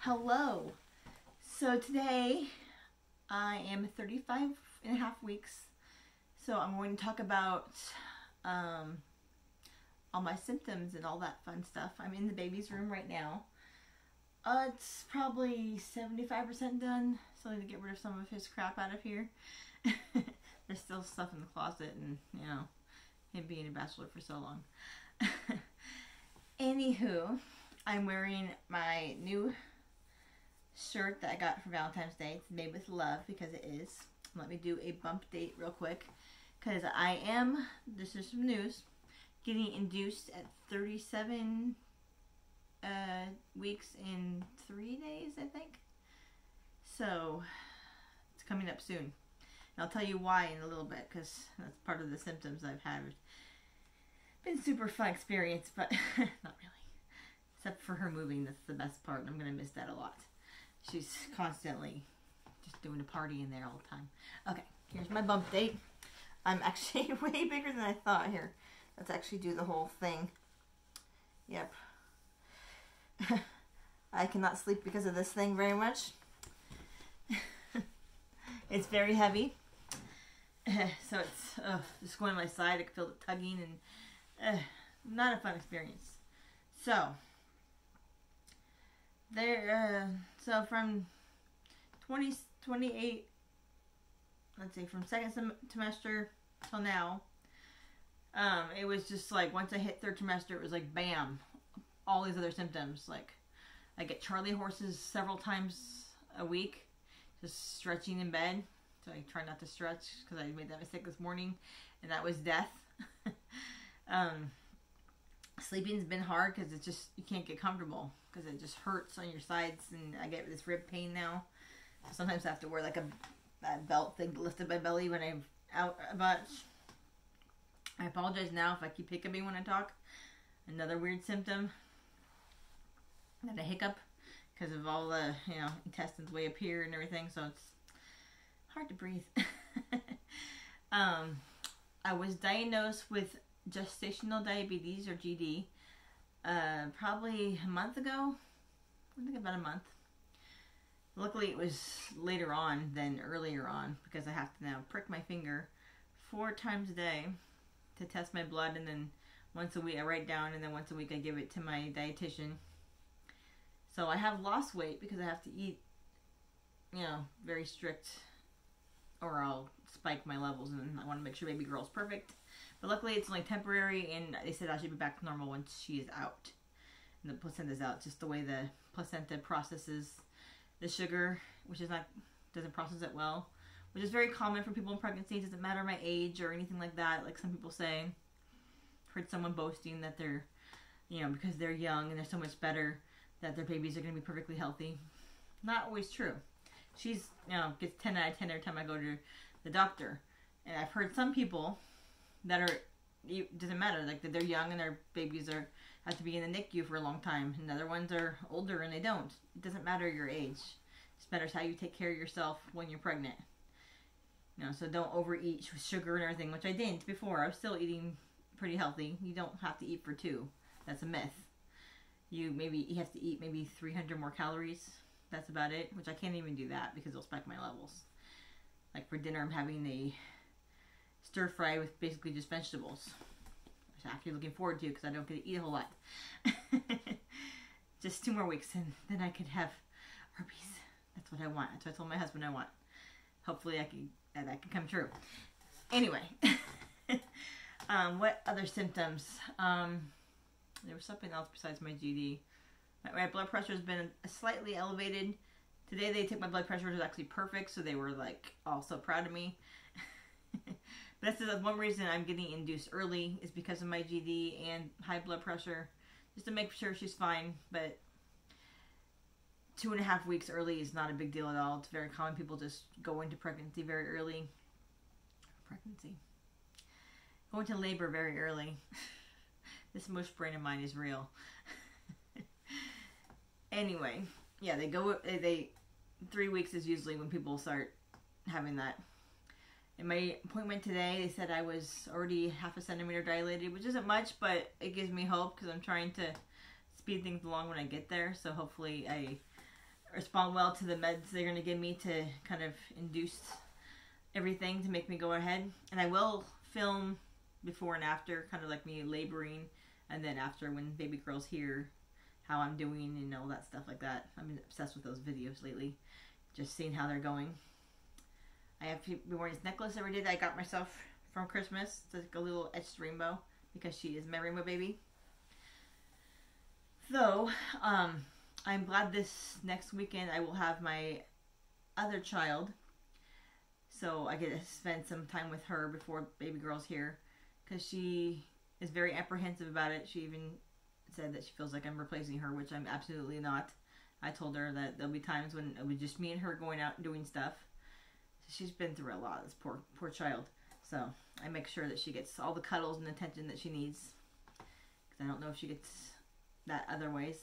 Hello. So today I am 35 and a half weeks. So I'm going to talk about all my symptoms and all that fun stuff. I'm in the baby's room right now. It's probably 75% done, so I need to get rid of some of his crap out of here. There's still stuff in the closet, and you know, him being a bachelor for so long. Anywho, I'm wearing my new shirt that I got for Valentine's Day. It's made with love because it is. Let me do a bump date real quick, because I am, this is some news, getting induced at 37 weeks in 3 days, I think. So it's coming up soon. And I'll tell you why in a little bit, because that's part of the symptoms I've had. It's been super fun experience, but not really. Except for her moving, that's the best part, and I'm going to miss that a lot. She's constantly just doing a party in there all the time. Okay, here's my bump date. I'm actually way bigger than I thought here. Let's actually do the whole thing. Yep. I cannot sleep because of this thing very much. It's very heavy. So it's just going on my side. I can feel it tugging, and not a fun experience. So there. So from 28, let's say from second trimester till now, it was just like once I hit third trimester, it was like bam, all these other symptoms. Like I get Charlie horses several times a week, just stretching in bed. So I try not to stretch because I made that mistake this morning, and that was death. Sleeping's been hard because it's just, you can't get comfortable because it just hurts on your sides, and I get this rib pain now. So sometimes I have to wear like a belt thing to lift up my belly when I'm out about. I apologize now if I keep hiccuping when I talk. Another weird symptom, that I hiccup because of all the, you know, intestines way up here and everything, so it's hard to breathe. I was diagnosed with Gestational Diabetes, or GD, probably a month ago. I think about a month. Luckily it was later on than earlier on, because I have to now prick my finger 4 times a day to test my blood, and then once a week I write down, and then once a week I give it to my dietitian. So I have lost weight because I have to eat, you know, very strict, or I'll spike my levels, and I want to make sure baby girl's perfect. But luckily it's only temporary, and they said I should be back to normal once she is out. And the placenta's out, just the way the placenta processes the sugar, which is not, doesn't process it well. Which is very common for people in pregnancy. It doesn't matter my age or anything like that, like some people say. Heard someone boasting that they're, you know, because they're young and they're so much better, that their babies are going to be perfectly healthy. Not always true. She's, you know, gets 10 out of 10 every time I go to the doctor. And I've heard some people that are, it doesn't matter, like that they're young and their babies are have to be in the NICU for a long time, and other ones are older and they don't. It doesn't matter your age. It just matters how you take care of yourself when you're pregnant. You know, so don't overeat with sugar and everything, which I didn't before. I was still eating pretty healthy. You don't have to eat for 2. That's a myth. You have to eat maybe 300 more calories. That's about it, which I can't even do that because it'll spike my levels. Like for dinner, I'm having a stir fry with basically just vegetables. Which I'm actually looking forward to because I don't get to eat a whole lot. Just 2 more weeks, and then I could have herpes. That's what I want. That's what I told my husband I want. Hopefully that can come true. Anyway, what other symptoms? There was something else besides my GD. My blood pressure has been slightly elevated. Today they took my blood pressure, it was actually perfect, so they were like all so proud of me. But that's one reason I'm getting induced early, is because of my GD and high blood pressure, just to make sure she's fine. But 2.5 weeks early is not a big deal at all. It's very common. People just go into pregnancy very early. Go into labor very early. This mush brain of mine is real. Anyway, yeah, 3 weeks is usually when people start having that. In my appointment today, they said I was already 1/2 centimeter dilated, which isn't much, but it gives me hope because I'm trying to speed things along when I get there. So hopefully I respond well to the meds they're going to give me to kind of induce everything to make me go ahead. And I will film before and after, kind of like me laboring, and then after when baby girl's here, how I'm doing and all that stuff like that. I've been obsessed with those videos lately, just seeing how they're going. I have been wearing this necklace every day that I got myself from Christmas. It's like a little etched rainbow because she is my rainbow baby. So, I'm glad this next weekend I will have my other child. So I get to spend some time with her before baby girl's here. Because she is very apprehensive about it. She even said that she feels like I'm replacing her, which I'm absolutely not. I told her that there'll be times when it was just me and her going out and doing stuff. So she's been through a lot, this poor child. So I make sure that she gets all the cuddles and attention that she needs. Because I don't know if she gets that other ways.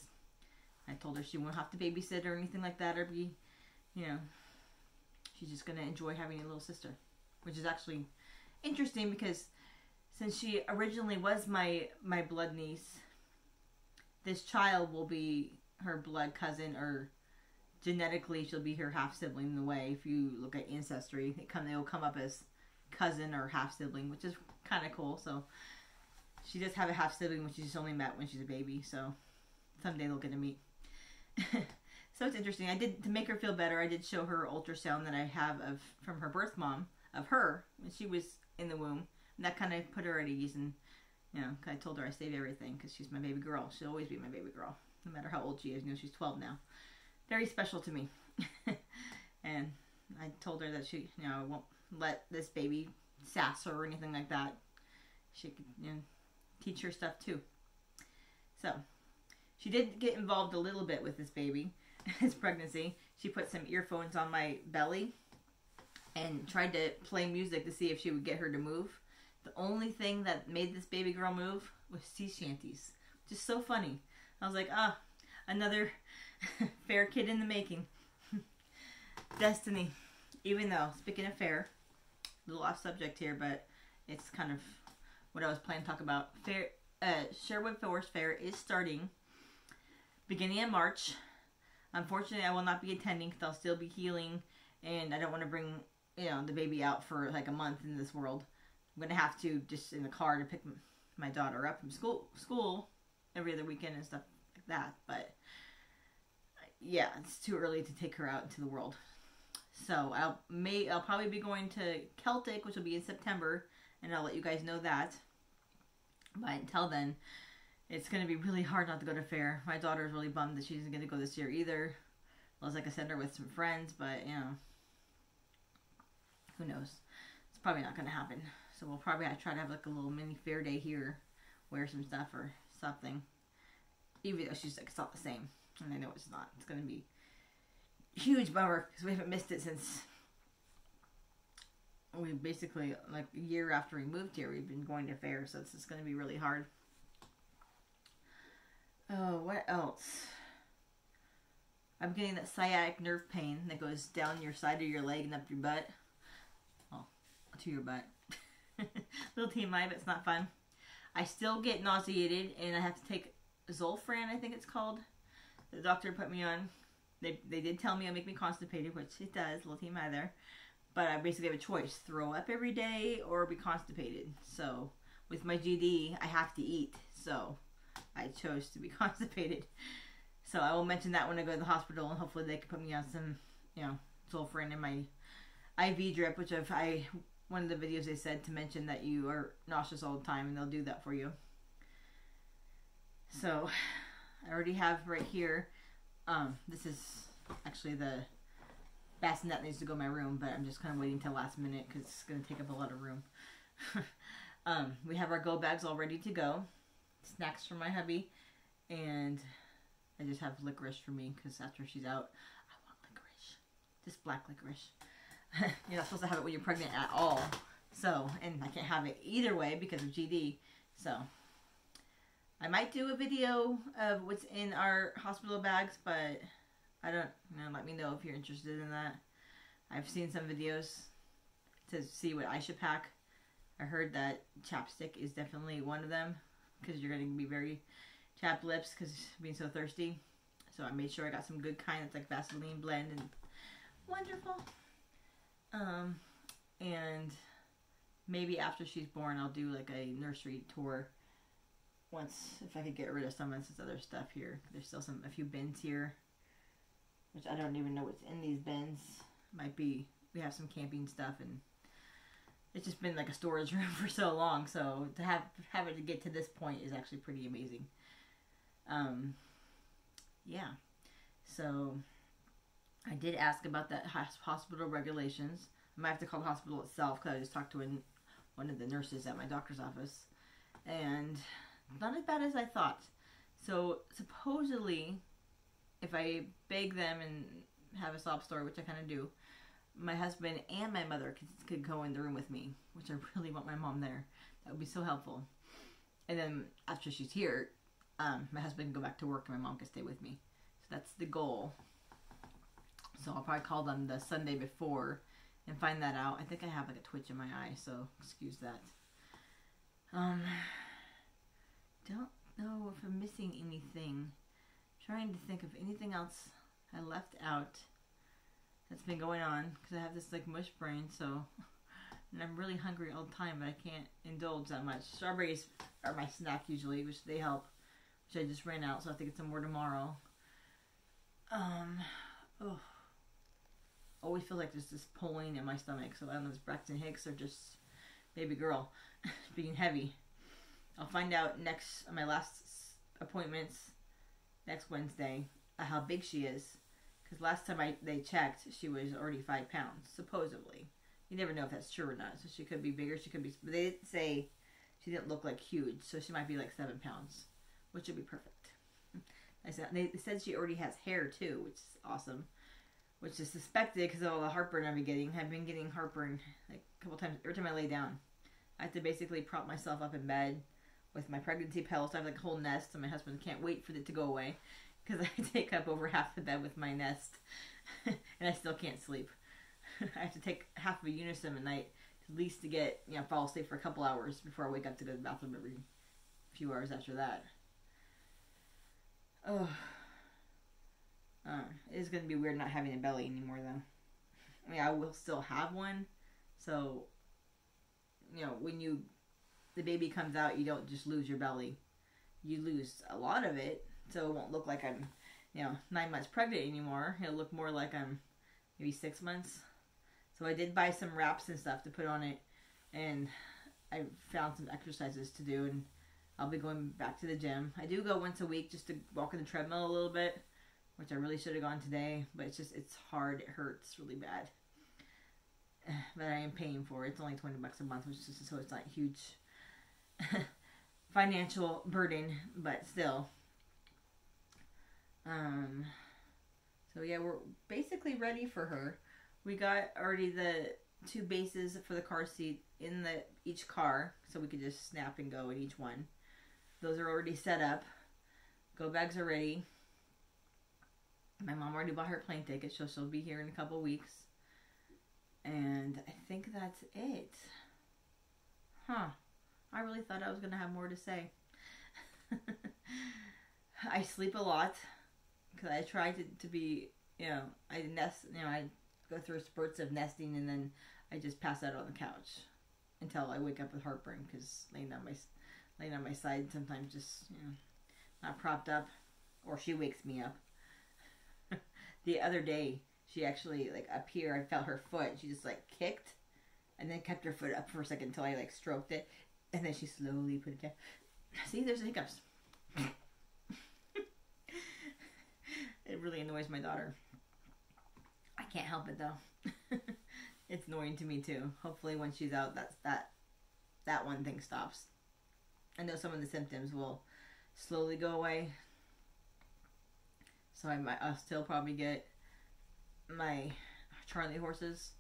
I told her she won't have to babysit or anything like that, or be, you know, she's just going to enjoy having a little sister. Which is actually interesting because since she originally was my blood niece, this child will be her blood cousin, or genetically she'll be her half-sibling in a way. If you look at ancestry, they'll come up as cousin or half-sibling, which is kind of cool. So she does have a half-sibling, which she just only met when she's a baby. So someday they'll get to meet. So it's interesting. To make her feel better, I did show her ultrasound that I have from her birth mom of her when she was in the womb. And that kind of put her at ease, and you know, I told her I save everything because she's my baby girl. She'll always be my baby girl, no matter how old she is. You know, she's 12 now. Very special to me. And I told her that she, you know, won't let this baby sass her or anything like that. She could, you know, teach her stuff too. So she did get involved a little bit with this baby, his pregnancy. She put some earphones on my belly and tried to play music to see if she would get her to move. The only thing that made this baby girl move was sea shanties. Just so funny. I was like, another fair kid in the making. Destiny. Even though, speaking of fair, a little off subject here, but it's kind of what I was planning to talk about. Sherwood Forest Fair is starting beginning in March. Unfortunately, I will not be attending because I'll still be healing, and I don't want to bring, you know, the baby out for like a month in this world. I'm going to have to just in the car to pick my daughter up from school every other weekend and stuff like that. But yeah, it's too early to take her out into the world. So I'll probably be going to Celtic, which will be in September, and I'll let you guys know that. But until then, it's going to be really hard not to go to fair. My daughter is really bummed that she isn't going to go this year either. Unless I can send her with some friends, but you know, who knows? It's probably not going to happen. So we'll probably try to have like a little mini fair day here, wear some stuff or something. Even though she's like, it's not the same. And I know it's not. It's going to be a huge bummer because we haven't missed it since we basically, like a year after we moved here, we've been going to fair. So it's just going to be really hard. Oh, what else? I'm getting that sciatic nerve pain that goes down your side of your leg and up your butt. Well, to your butt. Little TMI, but it's not fun. I still get nauseated, and I have to take Zolfran, I think it's called. The doctor put me on. They did tell me it'll make me constipated, which it does. Little TMI there. But I basically have a choice. Throw up every day or be constipated. So, with my GD, I have to eat. So, I chose to be constipated. So, I will mention that when I go to the hospital, and hopefully they can put me on some, you know, Zolfran in my IV drip, which one of the videos they said to mention that you are nauseous all the time, and they'll do that for you. So, I already have right here, this is actually the bassinet that needs to go in my room, but I'm just kind of waiting till last minute because it's going to take up a lot of room. We have our go bags all ready to go. Snacks for my hubby, and I just have licorice for me because after she's out, I want licorice. Just black licorice. You're not supposed to have it when you're pregnant at all. So, and I can't have it either way because of GD. So, I might do a video of what's in our hospital bags, but I don't, you know, let me know if you're interested in that. I've seen some videos to see what I should pack. I heard that chapstick is definitely one of them because you're going to be very chapped lips because being so thirsty. So I made sure I got some good kind that's like Vaseline blend and wonderful. And maybe after she's born, I'll do like a nursery tour. Once, if I could get rid of some of this other stuff here. There's still a few bins here, which I don't even know what's in these bins. Might be, we have some camping stuff, and it's just been like a storage room for so long. So to have it to get to this point is actually pretty amazing. Yeah. So I did ask about that hospital regulations. I might have to call the hospital itself because I just talked to one of the nurses at my doctor's office, and not as bad as I thought. So supposedly, if I beg them and have a sob story, which I kind of do, my husband and my mother could go in the room with me, which I really want my mom there. That would be so helpful. And then after she's here, my husband can go back to work and my mom can stay with me. So that's the goal. So I'll probably call them the Sunday before and find that out. I think I have like a twitch in my eye, so excuse that. Don't know if I'm missing anything. I'm trying to think of anything else I left out that's been going on, because I have this like mush brain, so, and I'm really hungry all the time, but I can't indulge that much. Strawberries are my snack usually, which they help, which I just ran out, so I have to get some more tomorrow. Always feel like there's this pulling in my stomach, so I don't know if it's Braxton Hicks or just baby girl being heavy. I'll find out on my last appointments next Wednesday how big she is, because last time they checked, she was already 5 pounds, supposedly. You never know if that's true or not, so she could be bigger, but they didn't say, she didn't look like huge, so she might be like 7 pounds, which would be perfect. They said she already has hair too, which is awesome, which is suspected because of all the heartburn I've been getting. I've been getting heartburn like a couple times every time I lay down. I have to basically prop myself up in bed with my pregnancy pillows. I have like a whole nest, and my husband can't wait for it to go away because I take up over half the bed with my nest, and I still can't sleep. I have to take half of a Unison at night at least to get, fall asleep for a couple hours before I wake up to go to the bathroom every few hours after that. It is going to be weird not having a belly anymore, though. I mean, I will still have one, so, when the baby comes out, you don't just lose your belly. You lose a lot of it, so it won't look like I'm, 9 months pregnant anymore. It'll look more like I'm maybe 6 months. So I did buy some wraps and stuff to put on it, and I found some exercises to do, and I'll be going back to the gym. I do go once a week just to walk on the treadmill a little bit, which I really should have gone today, but it's hard. It hurts really bad. But I am paying for it. It's only $20 a month, so it's not a huge financial burden, but still. So yeah, we're basically ready for her. We got already the 2 bases for the car seat in each car, so we could just snap and go in each one. Those are already set up. Go bags are ready. My mom already bought her plane ticket, so she'll be here in a couple weeks. And I think that's it. I really thought I was going to have more to say. I sleep a lot because I try to be, I nest, I go through spurts of nesting, and then I just pass out on the couch until I wake up with heartburn, because laying on my side sometimes just, not propped up, or she wakes me up. The other day, she actually, up here, I felt her foot. She just, kicked, and then kept her foot up for a second until I, stroked it, and then she slowly put it down. See, there's the hiccups. It really annoys my daughter. I can't help it, though. It's annoying to me, too. Hopefully, when she's out, that one thing stops. I know some of the symptoms will slowly go away. So I'll still probably get my Charlie horses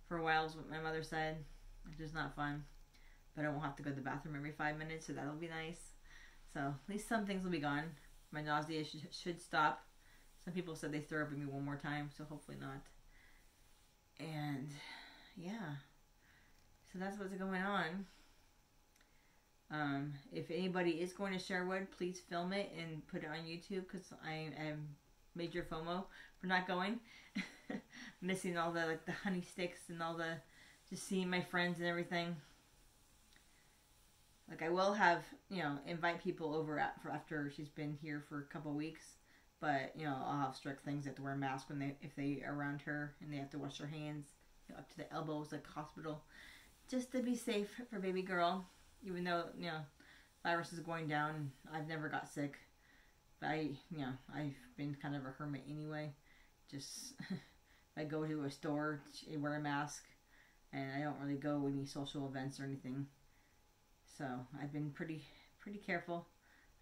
for a while, is what my mother said, which is not fun. But I won't have to go to the bathroom every 5 minutes, so that'll be nice. So at least some things will be gone. My nausea should stop. Some people said they throw up at me one more time, so hopefully not. And yeah, so that's what's going on. If anybody is going to Sherwood, please film it and put it on YouTube, because I am major FOMO for not going. Missing all the like the honey sticks and all the just seeing my friends and everything. Like I will have, you know, invite people over for after she's been here for a couple weeks, but you know, I'll have strict things. They have to wear a mask when if they are around her, and they have to wash their hands, you know, up to the elbows like hospital, just to be safe for baby girl. Even though, you know, virus is going down, I've never got sick. But you know, I've been kind of a hermit anyway. Just I go to a store, I wear a mask, and I don't really go to any social events or anything. So I've been pretty careful.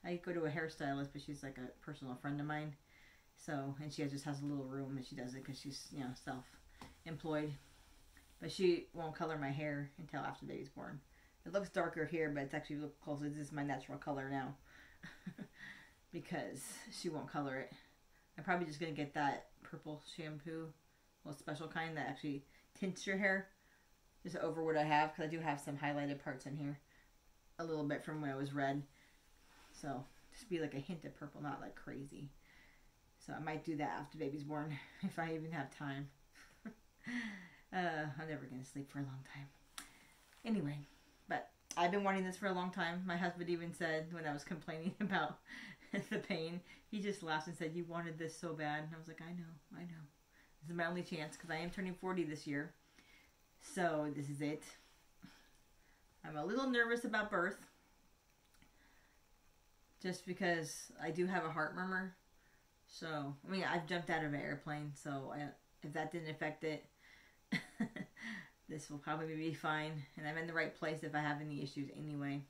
I go to a hairstylist, but she's like a personal friend of mine. So, and she just has a little room, and she does it because she's, you know, self-employed. But she won't color my hair until after baby's born. It looks darker here, but it's actually look closer. This is my natural color now. Because she won't color it. I'm probably just going to get that purple shampoo. Well, special kind that actually tints your hair. Just over what I have. Because I do have some highlighted parts in here. A little bit from when I was red. So, just be like a hint of purple. Not like crazy. So, I might do that after baby's born. If I even have time. I'm never going to sleep for a long time. Anyway. But I've been wanting this for a long time. My husband even said when I was complaining about the pain, he just laughed and said, "You wanted this so bad." And I was like, I know. This is my only chance because I am turning 40 this year. So this is it. I'm a little nervous about birth. Just because I do have a heart murmur. So, I mean, I've jumped out of an airplane. So if that didn't affect it, this will probably be fine. And I'm in the right place if I have any issues anyway.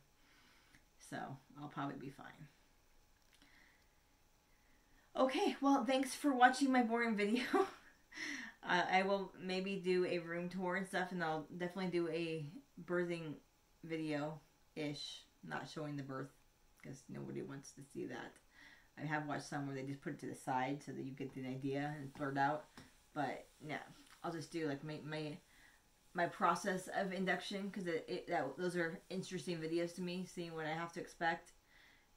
So, I'll probably be fine. Okay, well, thanks for watching my boring video. I will maybe do a room tour and stuff, and I'll definitely do a birthing video-ish, not showing the birth, because nobody wants to see that. I have watched some where they just put it to the side so that you get the idea and it's blurred out, but yeah, I'll just do like my process of induction, because those are interesting videos to me, seeing what I have to expect,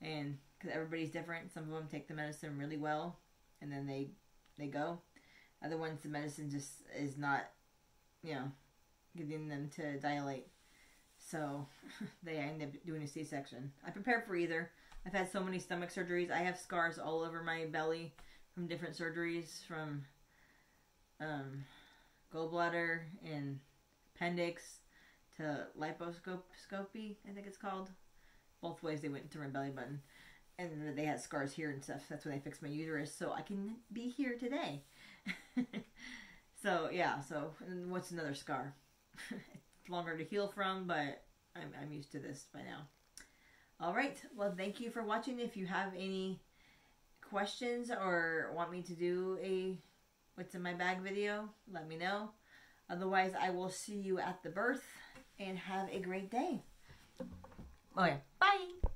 and because everybody's different. Some of them take the medicine really well, and then they go. Other ones, the medicine just is not, you know, getting them to dilate. So, they end up doing a C-section. I prepared for either. I've had so many stomach surgeries. I have scars all over my belly from different surgeries, from gallbladder and appendix to liposcopy, I think it's called. Both ways they went to my belly button. And they had scars here and stuff. That's when they fixed my uterus, so I can be here today. So, yeah. So, and what's another scar? It's longer to heal from, but I'm used to this by now. Alright. Well, thank you for watching. If you have any questions or want me to do a what's in my bag video, let me know. Otherwise, I will see you at the birth, and have a great day. Okay. Bye!